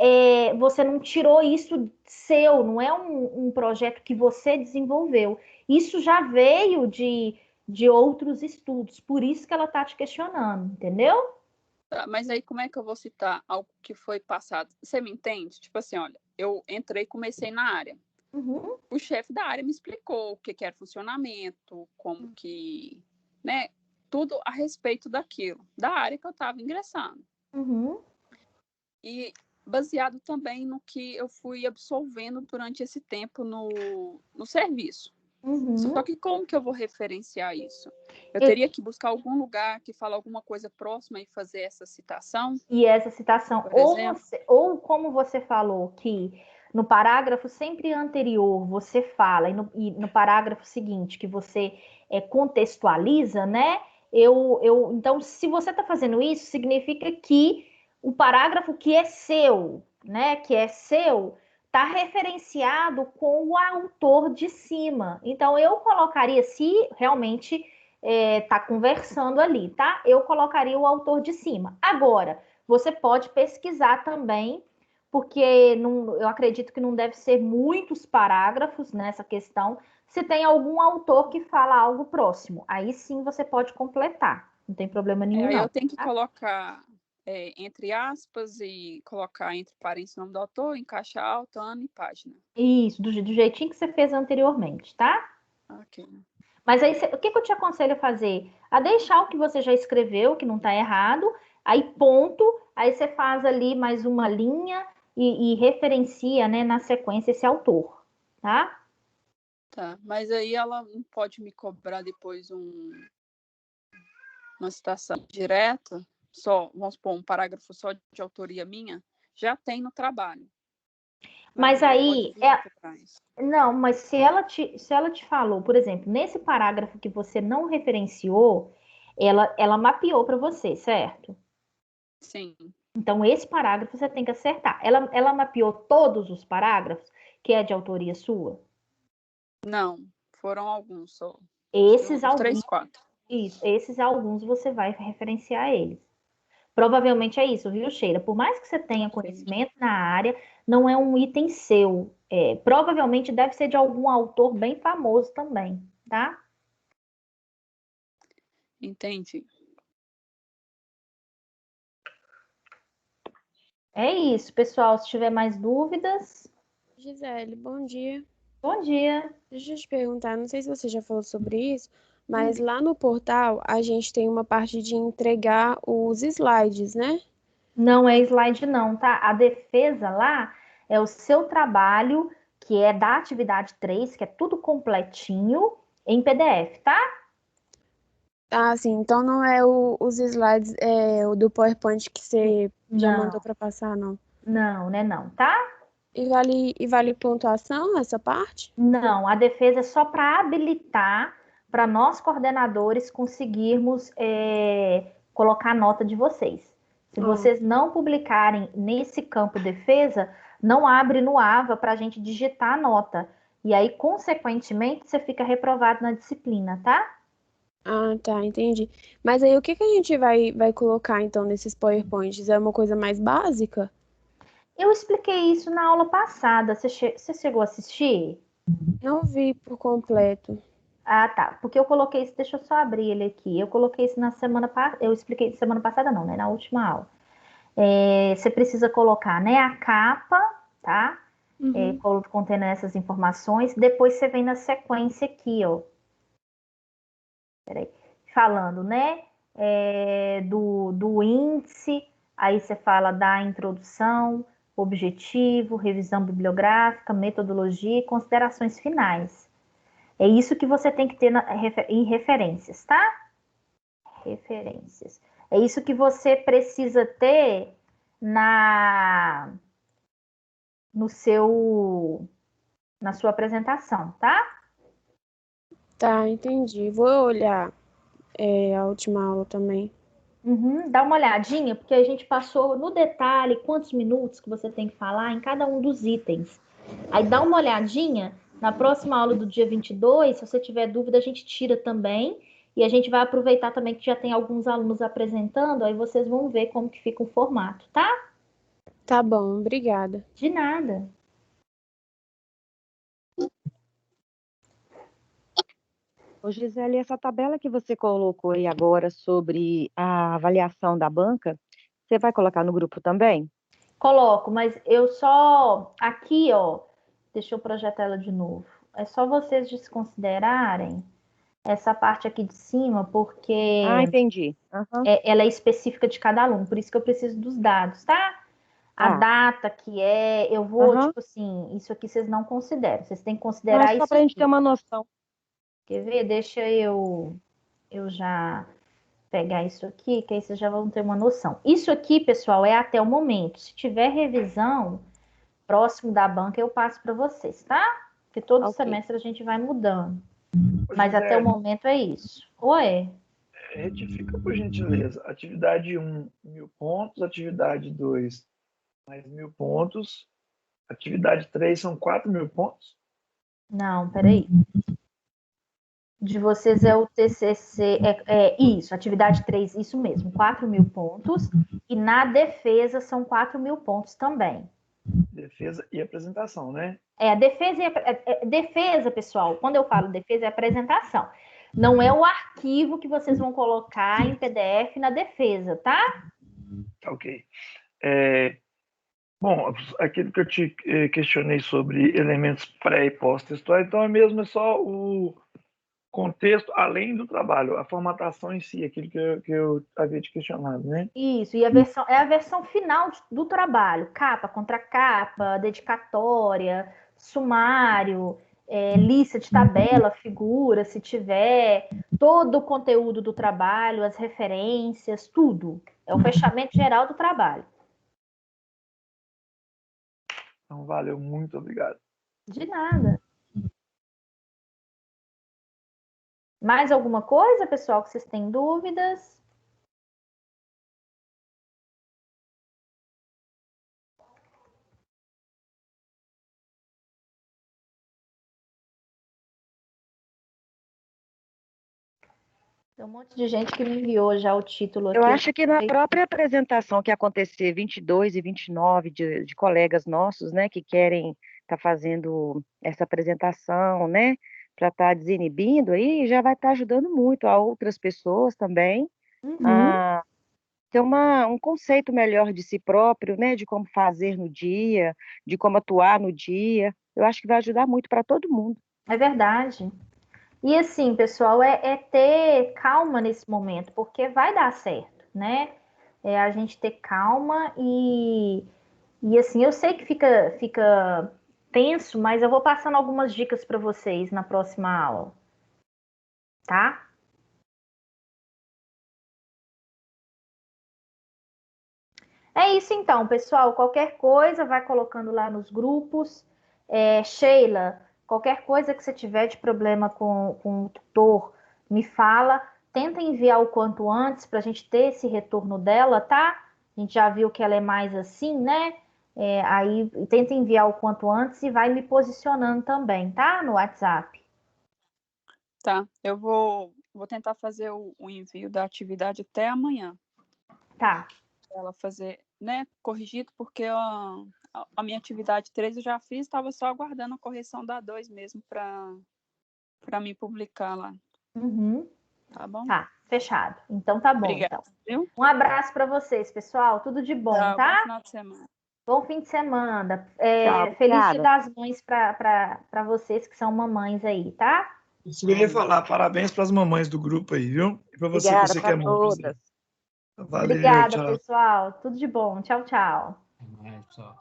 você não tirou isso seu, não é um projeto que você desenvolveu. Isso já veio de outros estudos, por isso que ela está te questionando, entendeu? Tá, mas aí como é que eu vou citar algo que foi passado? Você me entende? Tipo assim, olha, eu entrei e comecei na área. Uhum. O chefe da área me explicou o que era funcionamento, como que, né, tudo a respeito daquilo, da área que eu estava ingressando. Uhum. E baseado também no que eu fui absolvendo durante esse tempo no serviço. Uhum. Só que como que eu vou referenciar isso? Eu teria que buscar algum lugar que fala alguma coisa próxima e fazer essa citação? E essa citação, por exemplo? ou como você falou, que no parágrafo sempre anterior você fala, e no parágrafo seguinte que você contextualiza, né? Então, se você está fazendo isso, significa que o parágrafo que é seu, né? Que é seu, está referenciado com o autor de cima. Então, eu colocaria, se realmente está conversando ali, tá? Eu colocaria o autor de cima. Agora, você pode pesquisar também, porque eu acredito que não deve ser muitos parágrafos nessa questão. Se tem algum autor que fala algo próximo, aí sim você pode completar. Não tem problema nenhum, Aí não. eu tenho que Tá? colocar entre aspas e colocar entre parênteses o nome do autor, encaixar autor, ano e página. Isso, do jeitinho que você fez anteriormente, tá? Ok. Mas aí, o que eu te aconselho a fazer? A deixar o que você já escreveu, que não está errado, aí ponto, aí você faz ali mais uma linha e referencia, né, na sequência esse autor, tá? Tá, mas aí ela não pode me cobrar depois uma citação direta, só, vamos supor, um parágrafo só de autoria minha, já tem no trabalho. Mas ela aí, pode vir aqui atrás. não, mas se ela te falou, por exemplo, nesse parágrafo que você não referenciou, ela mapeou para você, certo? Sim. Então, esse parágrafo você tem que acertar. Ela mapeou todos os parágrafos que é de autoria sua? Não, foram alguns só. Esses Uns 3, alguns, 4. isso, esses alguns você vai referenciar eles. Provavelmente é isso, viu, Sheila? Por mais que você tenha conhecimento na área, não é um item seu. Provavelmente deve ser de algum autor bem famoso também, tá? Entendi. É isso, pessoal. Se tiver mais dúvidas, Gisele, bom dia. bom dia. Deixa eu te perguntar, não sei se você já falou sobre isso, mas lá no portal a gente tem uma parte de entregar os slides, né? Não é slide, não, tá? A defesa lá é o seu trabalho, que é da atividade 3, que é tudo completinho em PDF, tá? Ah, sim, então não é os slides o do PowerPoint que você já Não, mandou para passar, não. não, né? Não, tá? E vale pontuação essa parte? Não, a defesa é só para habilitar para nós coordenadores conseguirmos colocar a nota de vocês. Se vocês não publicarem nesse campo defesa, não abre no AVA para a gente digitar a nota. E aí, consequentemente, você fica reprovado na disciplina, tá? Ah, tá, entendi. Mas aí o que que a gente vai colocar então nesses PowerPoints? É uma coisa mais básica? Eu expliquei isso na aula passada. Você chegou a assistir? Não vi por completo. Ah, tá. Porque eu coloquei isso, deixa eu só abrir ele aqui. Eu coloquei isso na semana passada. Eu expliquei semana passada, não, né? Na última aula. Você precisa colocar, né, a capa, tá? Contendo essas informações. Depois você vem na sequência aqui, ó. Peraí. Falando, né? Do índice. Aí você fala da introdução, objetivo, revisão bibliográfica, metodologia e considerações finais. É isso que você tem que ter em referências, tá? Referências. É isso que você precisa ter no na sua apresentação, tá? Tá, entendi. Vou olhar a última aula também. Dá uma olhadinha, porque a gente passou no detalhe quantos minutos que você tem que falar em cada um dos itens. Aí dá uma olhadinha, na próxima aula do dia 22, se você tiver dúvida, a gente tira também. E a gente vai aproveitar também que já tem alguns alunos apresentando, aí vocês vão ver como que fica o formato, tá? Tá bom, obrigada. De nada. Ô, Gisele, essa tabela que você colocou aí agora sobre a avaliação da banca, você vai colocar no grupo também? Coloco, mas eu só aqui, ó, deixa eu projetar ela de novo. É só vocês desconsiderarem essa parte aqui de cima, porque Ah, entendi. Aham. ela é específica de cada aluno, por isso que eu preciso dos dados, tá? A Tá. data que eu vou, Aham. tipo assim, isso aqui vocês não consideram, vocês têm que Não, é considerar só isso para a gente ter aqui. uma noção. Quer ver? Deixa eu já pegar isso aqui, que aí vocês já vão ter uma noção. Isso aqui, pessoal, é até o momento. Se tiver revisão, próximo da banca, eu passo para vocês, tá? Porque todo Ok. semestre a gente vai mudando. Ô, Mas até o Gisele, momento é isso. Oi? retifica, por gentileza. Atividade 1, 1.000 pontos. Atividade 2, mais 1.000 pontos. Atividade 3 são 4.000 pontos. Não, peraí. De vocês é o TCC, isso, atividade 3, isso mesmo, 4.000 pontos. E na defesa são 4.000 pontos também. Defesa e apresentação, né? A defesa, defesa, pessoal, quando eu falo defesa, é apresentação. Não é o arquivo que vocês vão colocar em PDF na defesa, tá? Ok. Bom, aquilo que eu te questionei sobre elementos pré e pós-textuais, então é só o contexto além do trabalho, a formatação em si, aquilo que eu havia te questionado, né? Isso, e a versão final do trabalho, capa, contracapa, dedicatória, sumário, lista de tabela, figura, se tiver, todo o conteúdo do trabalho, as referências, tudo. É o fechamento geral do trabalho. Então, valeu, muito obrigado. De nada. Mais alguma coisa, pessoal, que vocês têm dúvidas? Tem um monte de gente que me enviou já o título aqui. Eu acho que na própria apresentação que acontecer 22 e 29 de colegas nossos, né, que querem estar fazendo essa apresentação, né, para estar desinibindo aí, já vai estar ajudando muito a outras pessoas também a ter um conceito melhor de si próprio, né, de como fazer no dia, de como atuar no dia. Eu acho que vai ajudar muito para todo mundo. É verdade. E assim, pessoal, é ter calma nesse momento, porque vai dar certo, né? É a gente ter calma e assim, eu sei que fica tenso, mas eu vou passando algumas dicas para vocês na próxima aula, tá? É isso então, pessoal. Qualquer coisa, vai colocando lá nos grupos. Sheila, qualquer coisa que você tiver de problema com o tutor, me fala. Tenta enviar o quanto antes para a gente ter esse retorno dela, tá? A gente já viu que ela é mais assim, né? Aí tenta enviar o quanto antes e vai me posicionando também, tá? No WhatsApp. Tá, eu vou tentar fazer o envio da atividade até amanhã. Tá. Ela fazer, né, corrigido, porque a minha atividade 3 eu já fiz, estava só aguardando a correção da 2 mesmo para me publicar lá. Uhum. Tá bom? Tá, fechado. Então tá bom. Obrigada, Então. viu? Um abraço para vocês, pessoal. Tudo de bom, Bom tá? final de semana. Bom fim de semana. Tchau, Feliz Dia obrigada. das Mães para vocês que são mamães aí, tá? Isso que eu ia falar, parabéns para as mamães do grupo aí, viu? E para Obrigada você que é para mãe. todas. Valeu, Obrigada, tchau. pessoal. Tudo de bom. Tchau, tchau. Até mais, pessoal.